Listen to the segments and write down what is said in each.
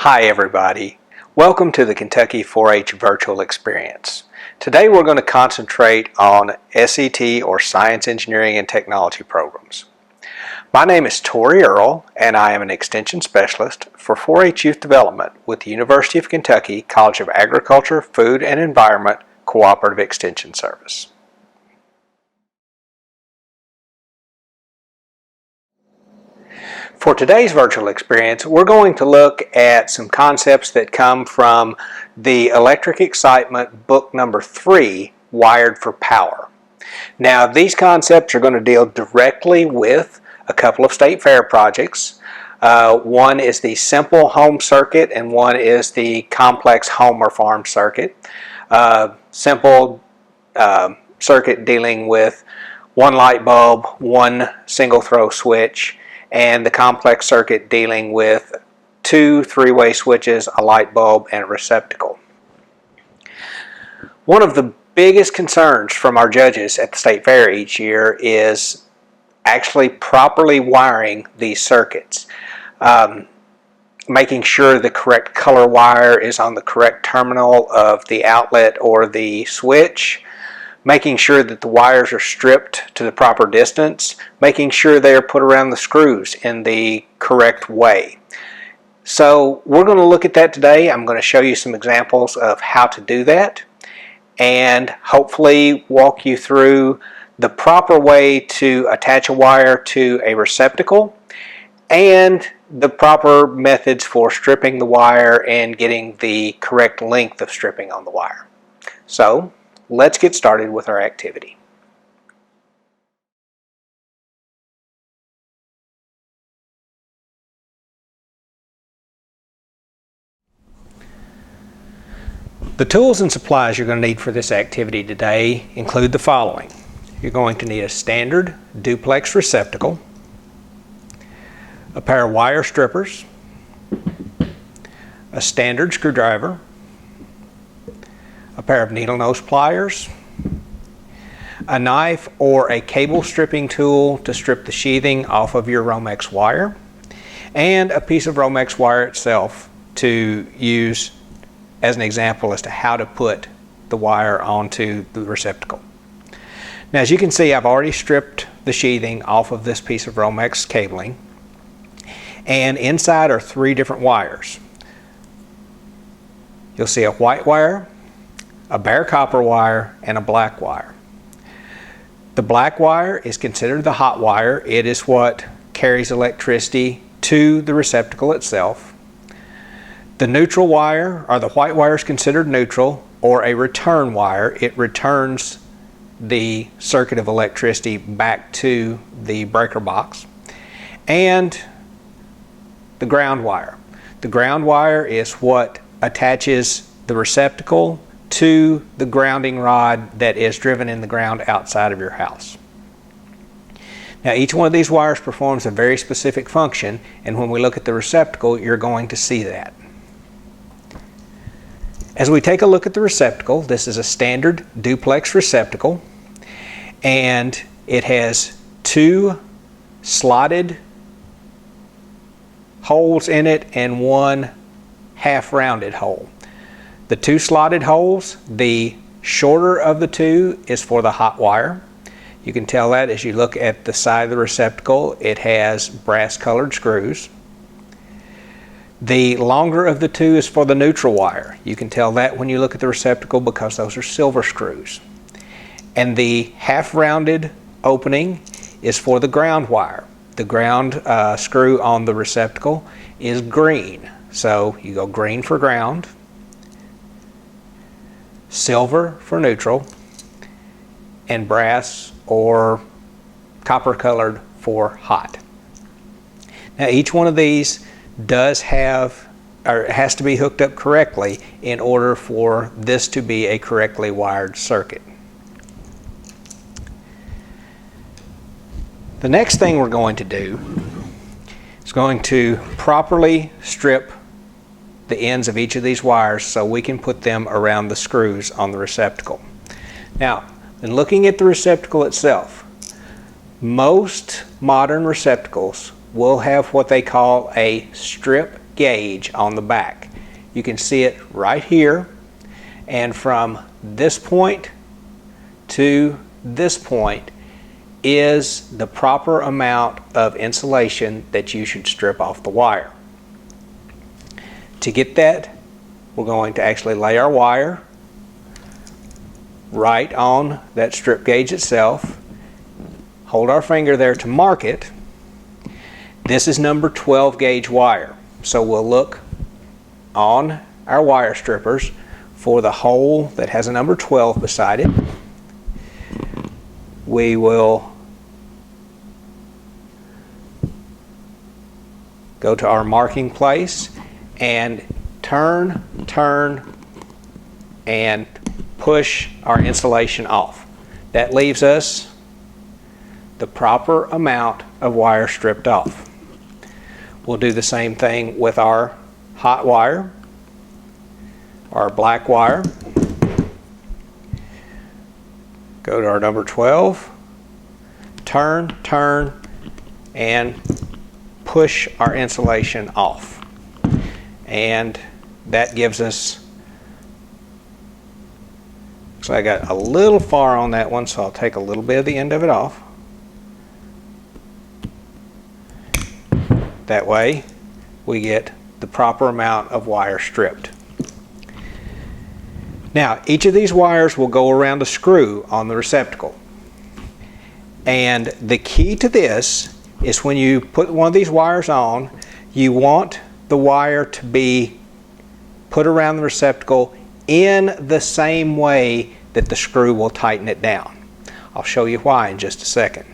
Hi everybody, welcome to the Kentucky 4-H virtual experience. Today we're going to concentrate on SET or Science, Engineering, and Technology programs. My name is Torey Earle and I am an Extension Specialist for 4-H Youth Development with the University of Kentucky College of Agriculture, Food and Environment Cooperative Extension Service. For today's virtual experience, we're going to look at some concepts that come from the Electric Excitement book number 3, Wired for Power. Now, these concepts are going to deal directly with a couple of state fair projects. One is the simple home circuit and one is the complex home or farm circuit. Simple circuit dealing with one light bulb, one single throw switch, and the complex circuit dealing with 2 three-way switches, a light bulb, and a receptacle. One of the biggest concerns from our judges at the state fair each year is actually properly wiring these circuits. Making sure the correct color wire is on the correct terminal of the outlet or the switch, making sure that the wires are stripped to the proper distance, making sure they are put around the screws in the correct way. So we're going to look at that today. I'm going to show you some examples of how to do that and hopefully walk you through the proper way to attach a wire to a receptacle and the proper methods for stripping the wire and getting the correct length of stripping on the wire. So let's get started with our activity. The tools and supplies you're going to need for this activity today include the following. You're going to need a standard duplex receptacle, a pair of wire strippers, a standard screwdriver, a pair of needle nose pliers, a knife or a cable stripping tool to strip the sheathing off of your Romex wire, and a piece of Romex wire itself to use as an example as to how to put the wire onto the receptacle. Now, as you can see, I've already stripped the sheathing off of this piece of Romex cabling, and inside are 3 different wires. You'll see a white wire, a bare copper wire, and a black wire. The black wire is considered the hot wire. It is what carries electricity to the receptacle itself. The neutral wire, or the white wire, is considered neutral, or a return wire. It returns the circuit of electricity back to the breaker box. And the ground wire. The ground wire is what attaches the receptacle to the grounding rod that is driven in the ground outside of your house. Now, each one of these wires performs a very specific function, and when we look at the receptacle, you're going to see that. As we take a look at the receptacle, this is a standard duplex receptacle, and it has 2 slotted holes in it and 1 half rounded hole. The 2 slotted holes, the shorter of the 2 is for the hot wire. You can tell that as you look at the side of the receptacle. It has brass colored screws. The longer of the 2 is for the neutral wire. You can tell that when you look at the receptacle because those are silver screws. And the half rounded opening is for the ground wire. The ground screw on the receptacle is green. So you go green for ground, silver for neutral, and brass or copper colored for hot. Now, each one of these does have, or has to be hooked up correctly in order for this to be a correctly wired circuit. The next thing we're going to do is going to properly strip the ends of each of these wires so we can put them around the screws on the receptacle. Now, in looking at the receptacle itself, most modern receptacles will have what they call a strip gauge on the back. You can see it right here, and from this point to this point is the proper amount of insulation that you should strip off the wire. To get that, we're going to actually lay our wire right on that strip gauge itself, hold our finger there to mark it. This is number 12 gauge wire, so we'll look on our wire strippers for the hole that has a number 12 beside it. We will go to our marking place and turn, and push our insulation off. That leaves us the proper amount of wire stripped off. We'll do the same thing with our hot wire, our black wire. Go to our number 12, turn, and push our insulation off. And that gives us, so I got a little far on that one, so I'll take a little bit of the end of it off. That way we get the proper amount of wire stripped. Now, each of these wires will go around a screw on the receptacle. And the key to this is when you put one of these wires on, you want the wire to be put around the receptacle in the same way that the screw will tighten it down. I'll show you why in just a second.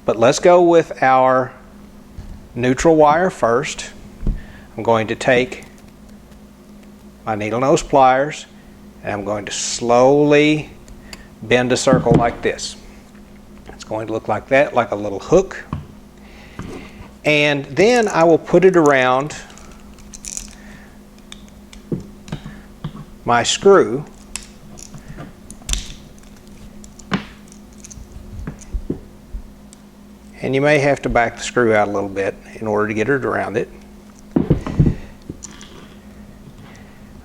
But let's go with our neutral wire first. I'm going to take my needle nose pliers and I'm going to slowly bend a circle like this. It's going to look like that, like a little hook. And then I will put it around my screw. And you may have to back the screw out a little bit in order to get it around it. I'm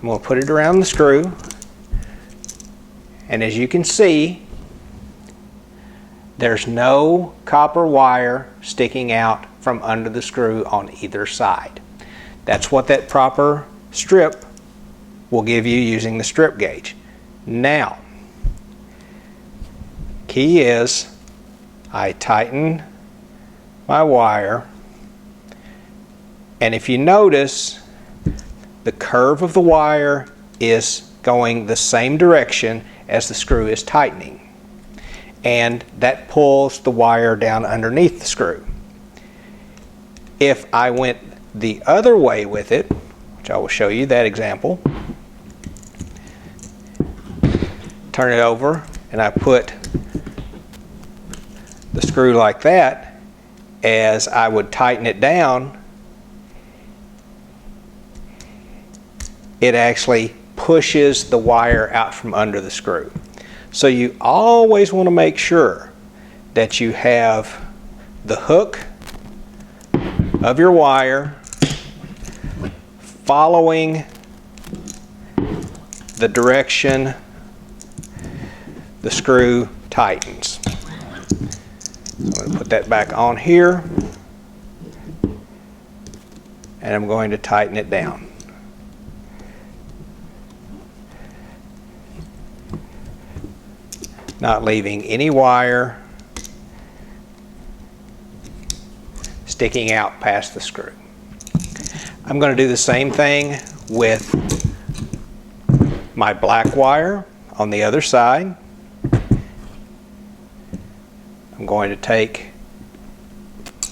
going to put it around the screw. And as you can see, there's no copper wire sticking out from under the screw on either side. That's what that proper strip will give you using the strip gauge. Now, key is I tighten my wire, and if you notice, the curve of the wire is going the same direction as the screw is tightening, and that pulls the wire down underneath the screw. If I went the other way with it, which I will show you that example, turn it over and I put the screw like that, as I would tighten it down, it actually pushes the wire out from under the screw. So you always want to make sure that you have the hook of your wire following the direction the screw tightens. I'm going to put that back on here and I'm going to tighten it down. Not leaving any wire sticking out past the screw. I'm going to do the same thing with my black wire on the other side. I'm going to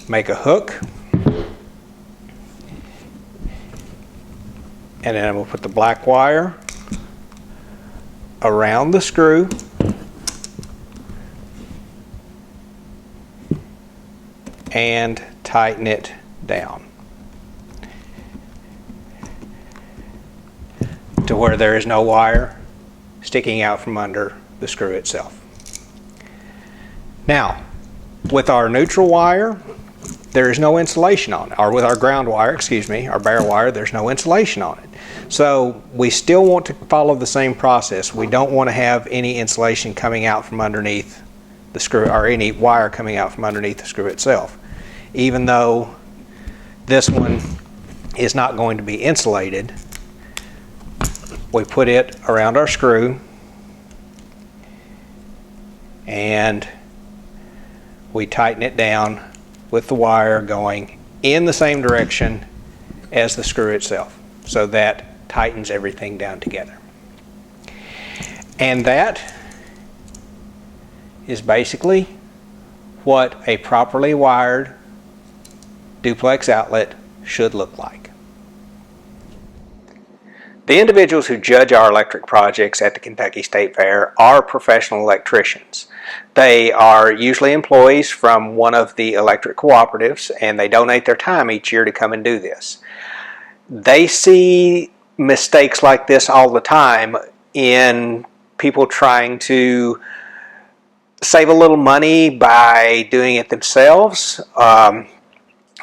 make a hook, and then I'm going to put the black wire around the screw and tighten it down to where there is no wire sticking out from under the screw itself. Now, with our neutral wire, there is no insulation on it, or with our ground wire, excuse me, our bare wire, there's no insulation on it. So we still want to follow the same process. We don't want to have any insulation coming out from underneath the screw, or any wire coming out from underneath the screw itself. Even though this one is not going to be insulated, we put it around our screw and we tighten it down with the wire going in the same direction as the screw itself. So that tightens everything down together. And that is basically what a properly wired duplex outlet should look like. The individuals who judge our electric projects at the Kentucky State Fair are professional electricians. They are usually employees from one of the electric cooperatives, and they donate their time each year to come and do this. They see mistakes like this all the time in people trying to save a little money by doing it themselves,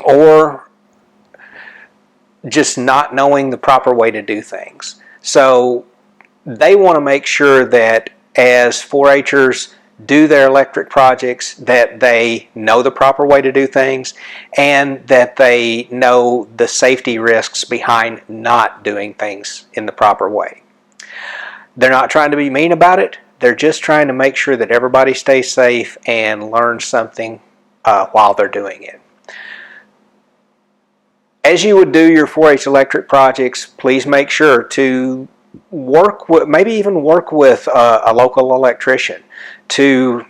or just not knowing the proper way to do things. So they want to make sure that as 4-Hers do their electric projects, that they know the proper way to do things and that they know the safety risks behind not doing things in the proper way. They're not trying to be mean about it. They're just trying to make sure that everybody stays safe and learns something while they're doing it. As you would do your 4-H electric projects, please make sure to work with, maybe even work with a local electrician to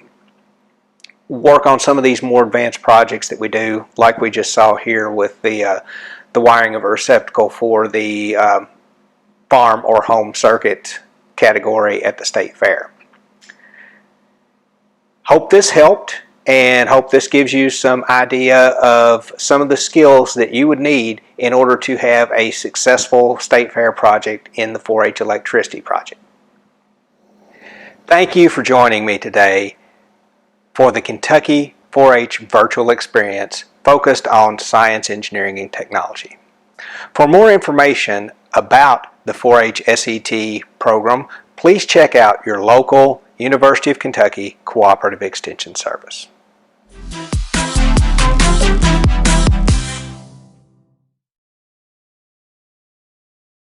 work on some of these more advanced projects that we do, like we just saw here with the wiring of a receptacle for the farm or home circuit category at the State Fair. Hope this helped, and hope this gives you some idea of some of the skills that you would need in order to have a successful State Fair project in the 4-H electricity project. Thank you for joining me today for the Kentucky 4-H virtual experience focused on science, engineering, and technology. For more information about the 4-H SET program, please check out your local University of Kentucky Cooperative Extension Service.